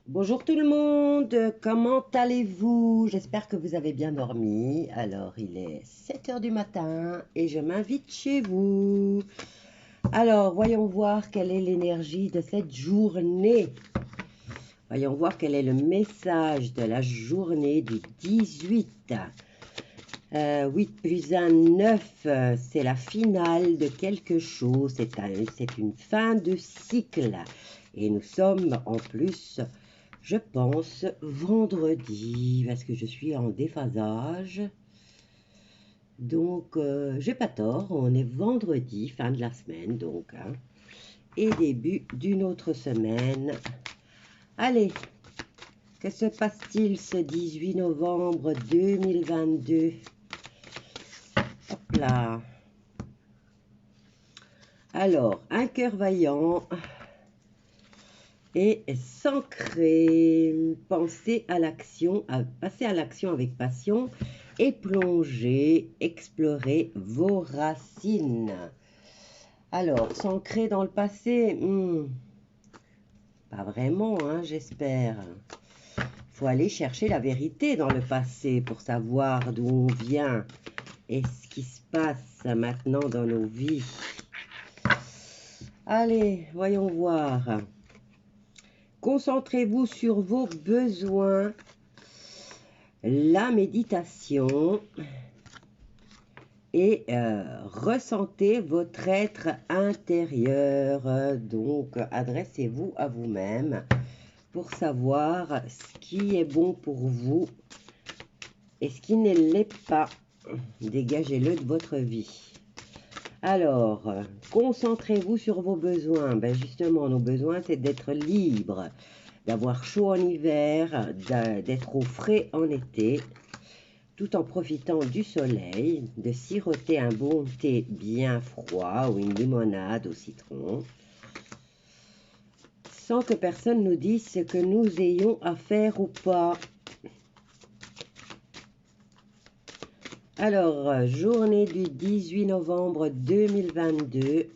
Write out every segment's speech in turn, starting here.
Bonjour tout le monde, comment allez-vous? J'espère que vous avez bien dormi. Alors, il est 7 heures du matin et je m'invite chez vous. Alors, voyons voir quelle est l'énergie de cette journée. Voyons voir quel est le message de la journée du 18. 8 plus 1, 9, c'est la finale de quelque chose, c'est une fin de cycle. Et nous sommes en plus, je pense, vendredi, parce que je suis en déphasage. Donc, j'ai pas tort, on est vendredi, fin de la semaine, donc, hein, et début d'une autre semaine. Allez, que se passe-t-il ce 18 novembre 2022? Hop là. Alors, un cœur vaillant et s'ancrer, penser à l'action, passer à l'action avec passion et plonger, explorer vos racines. Alors, s'ancrer dans le passé, pas vraiment, hein, j'espère. Il faut aller chercher la vérité dans le passé pour savoir d'où on vient et ce qui se passe maintenant dans nos vies. Allez, voyons voir. Concentrez-vous sur vos besoins, la méditation et ressentez votre être intérieur. Donc, adressez-vous à vous-même pour savoir ce qui est bon pour vous et ce qui ne l'est pas. Dégagez-le de votre vie. Alors, concentrez-vous sur vos besoins. Ben justement, nos besoins, c'est d'être libre, d'avoir chaud en hiver, d'être au frais en été, tout en profitant du soleil, de siroter un bon thé bien froid ou une limonade au citron, sans que personne nous dise ce que nous ayons à faire ou pas. Alors, journée du 18 novembre 2022.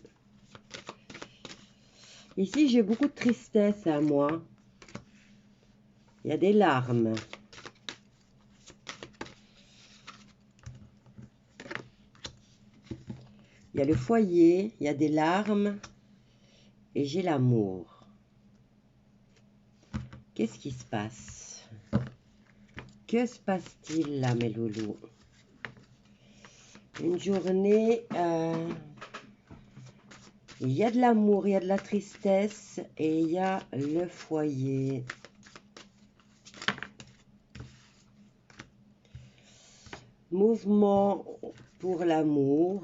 Ici, j'ai beaucoup de tristesse à moi. Il y a des larmes. Il y a le foyer, il y a des larmes et j'ai l'amour. Qu'est-ce qui se passe? Que se passe-t-il là, mes loulous? Une journée, il y a de l'amour, il y a de la tristesse et il y a le foyer. Mouvement pour l'amour,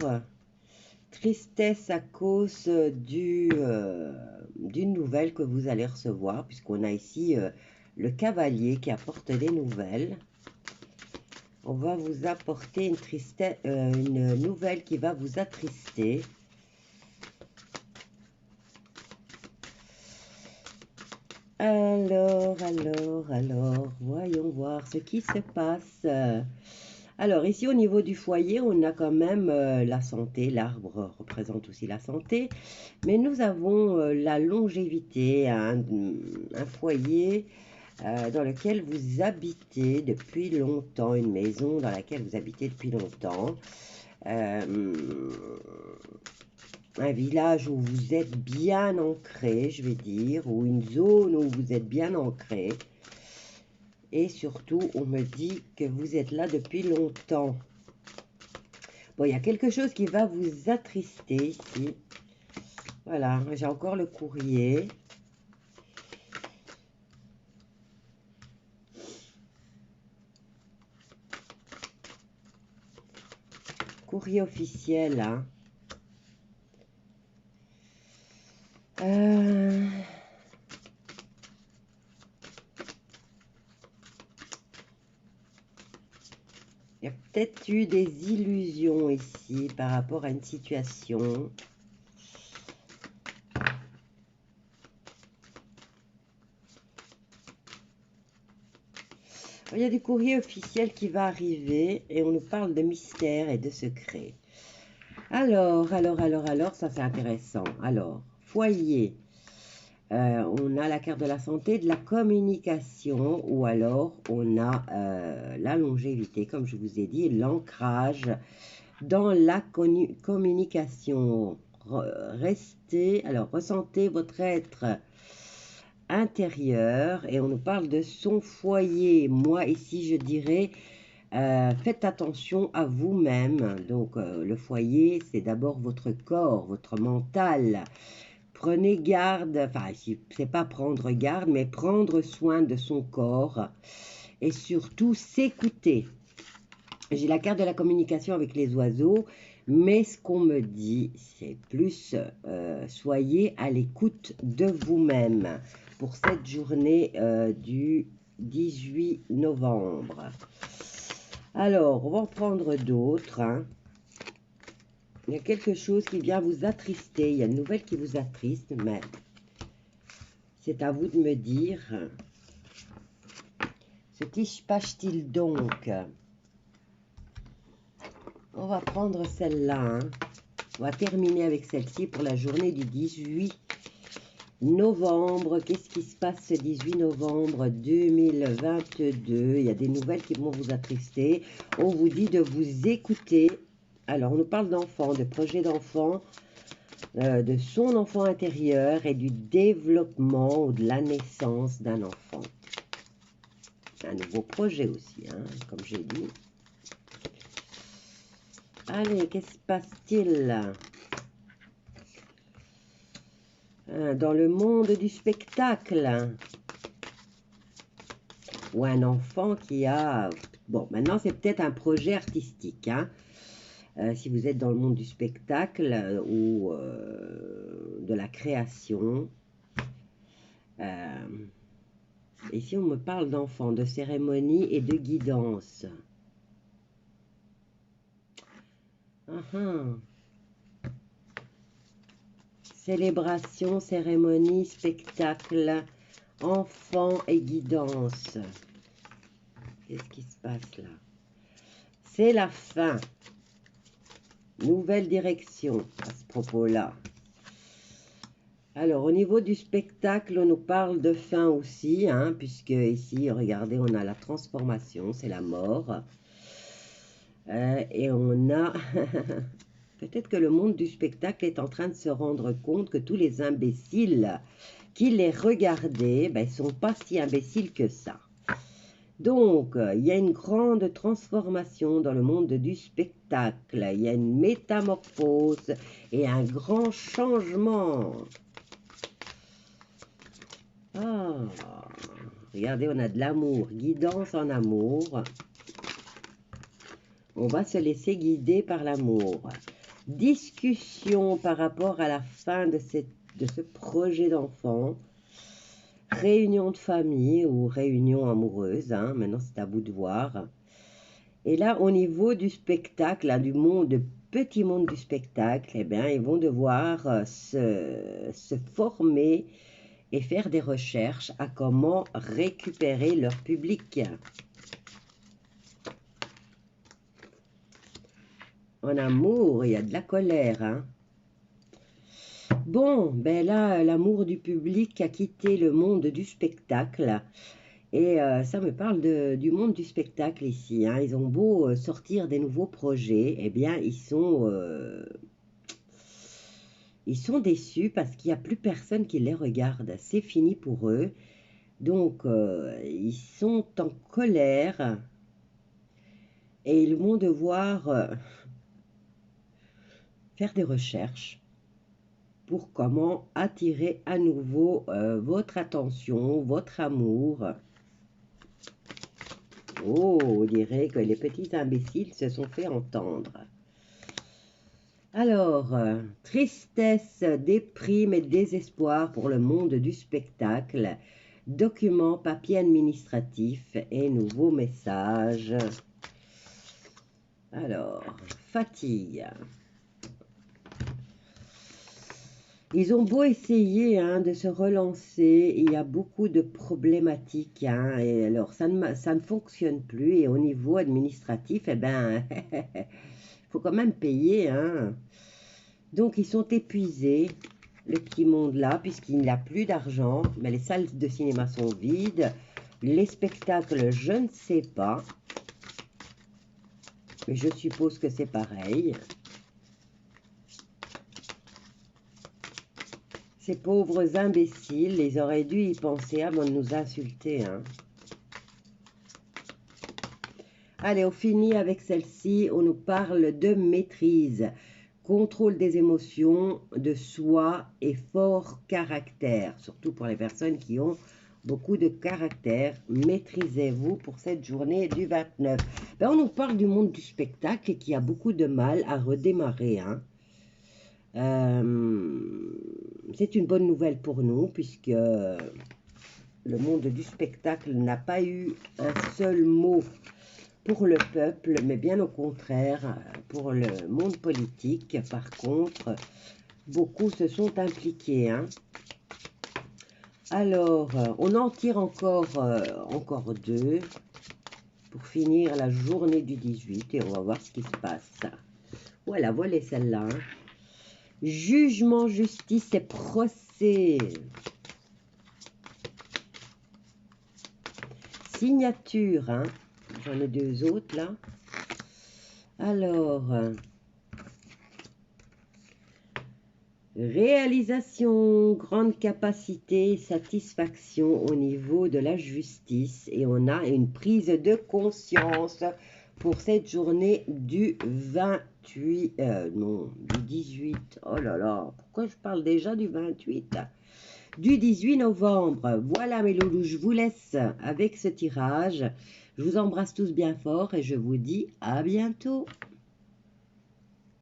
tristesse à cause d'une nouvelle que vous allez recevoir, puisqu'on a ici le cavalier qui apporte des nouvelles. On va vous apporter une nouvelle qui va vous attrister. Alors, voyons voir ce qui se passe. Alors, ici, au niveau du foyer, on a quand même la santé. L'arbre représente aussi la santé. Mais nous avons la longévité, un foyer dans lequel vous habitez depuis longtemps, une maison dans laquelle vous habitez depuis longtemps. Un village où vous êtes bien ancré, je vais dire, ou une zone où vous êtes bien ancré. Et surtout, on me dit que vous êtes là depuis longtemps. Bon, il y a quelque chose qui va vous attrister ici. Voilà, j'ai encore le courrier. Courrier officiel, hein. Il y a peut-être eu des illusions ici par rapport à une situation. Il y a du courrier officiel qui va arriver et on nous parle de mystère et de secret. Alors, ça c'est intéressant. Alors, foyer. On a la carte de la santé, de la communication, ou alors on a la longévité, comme je vous ai dit, l'ancrage dans la communication. Ressentez votre être intérieur, et on nous parle de son foyer. Moi, ici, je dirais, faites attention à vous-même. Donc, le foyer, c'est d'abord votre corps, votre mental. Prenez garde, enfin, c'est pas prendre garde, mais prendre soin de son corps et surtout s'écouter. J'ai la carte de la communication avec les oiseaux, mais ce qu'on me dit, c'est plus soyez à l'écoute de vous-même pour cette journée du 18 novembre. Alors, on va en prendre d'autres. Hein. Il y a quelque chose qui vient vous attrister. Il y a une nouvelle qui vous attriste, mais c'est à vous de me dire. Ce qui se passe-t-il donc? On va prendre celle-là. Hein. On va terminer avec celle-ci pour la journée du 18 novembre. Qu'est-ce qui se passe ce 18 novembre 2022? Il y a des nouvelles qui vont vous attrister. On vous dit de vous écouter. Alors, on nous parle d'enfants, de projets d'enfants, de son enfant intérieur et du développement ou de la naissance d'un enfant. Un nouveau projet aussi, hein, comme j'ai dit. Allez, qu'est-ce qui se passe-t-il dans le monde du spectacle? Ou un enfant qui a... Bon, maintenant, c'est peut-être un projet artistique, hein. Si vous êtes dans le monde du spectacle ou de la création. Ici, on me parle d'enfants, de cérémonie et de guidance. Célébration, cérémonie, spectacle, enfants et guidance. Qu'est-ce qui se passe là? C'est la fin. Nouvelle direction à ce propos-là. Alors, au niveau du spectacle, on nous parle de fin aussi, hein, puisque ici, regardez, on a la transformation, c'est la mort. Et on a... Peut-être que le monde du spectacle est en train de se rendre compte que tous les imbéciles qui les regardaient, ben, ne sont pas si imbéciles que ça. Donc, il y a une grande transformation dans le monde du spectacle. Il y a une métamorphose et un grand changement. Ah, regardez, on a de l'amour, guidance en amour. On va se laisser guider par l'amour. Discussion par rapport à la fin de ce projet d'enfant. Réunion de famille ou réunion amoureuse. Hein, maintenant, c'est à vous de voir. Et là, au niveau du spectacle, là, du petit monde du spectacle, eh bien, ils vont devoir se former et faire des recherches à comment récupérer leur public. En amour, il y a de la colère. Hein. Bon, ben là, l'amour du public a quitté le monde du spectacle. Et ça me parle du monde du spectacle ici. Hein. Ils ont beau sortir des nouveaux projets, eh bien, ils sont déçus parce qu'il n'y a plus personne qui les regarde. C'est fini pour eux. Donc, ils sont en colère et ils vont devoir faire des recherches pour comment attirer à nouveau votre attention, votre amour. Oh, on dirait que les petits imbéciles se sont fait entendre. Alors, tristesse, déprime et désespoir pour le monde du spectacle. Documents, papier administratif et nouveaux messages. Alors, fatigue. Ils ont beau essayer hein, de se relancer, il y a beaucoup de problématiques. Hein, et alors, ça ne fonctionne plus. Et au niveau administratif, eh ben, il faut quand même payer. Hein. Donc, ils sont épuisés. le petit monde là, puisqu'il n'a plus d'argent. Mais les salles de cinéma sont vides. Les spectacles, je ne sais pas. Mais je suppose que c'est pareil. Ces pauvres imbéciles, ils auraient dû y penser avant de nous insulter, hein. Allez, on finit avec celle-ci. On nous parle de maîtrise, contrôle des émotions, de soi et fort caractère. Surtout pour les personnes qui ont beaucoup de caractère. Maîtrisez-vous pour cette journée du 29. Ben, on nous parle du monde du spectacle et qui a beaucoup de mal à redémarrer, hein. C'est une bonne nouvelle pour nous puisque le monde du spectacle n'a pas eu un seul mot pour le peuple, mais bien au contraire, pour le monde politique. Par contre, beaucoup se sont impliqués, hein. Alors, on en tire encore deux pour finir la journée du 18 et on va voir ce qui se passe. Voilà, voilà celle-là, hein. Jugement, justice et procès. Signature, hein. J'en ai deux autres là. Alors, réalisation, grande capacité, satisfaction au niveau de la justice. Et on a une prise de conscience pour cette journée du 28, non, du 18. Oh là là, pourquoi je parle déjà du 28 ? Du 18 novembre. Voilà mes loulous, je vous laisse avec ce tirage. Je vous embrasse tous bien fort et je vous dis à bientôt.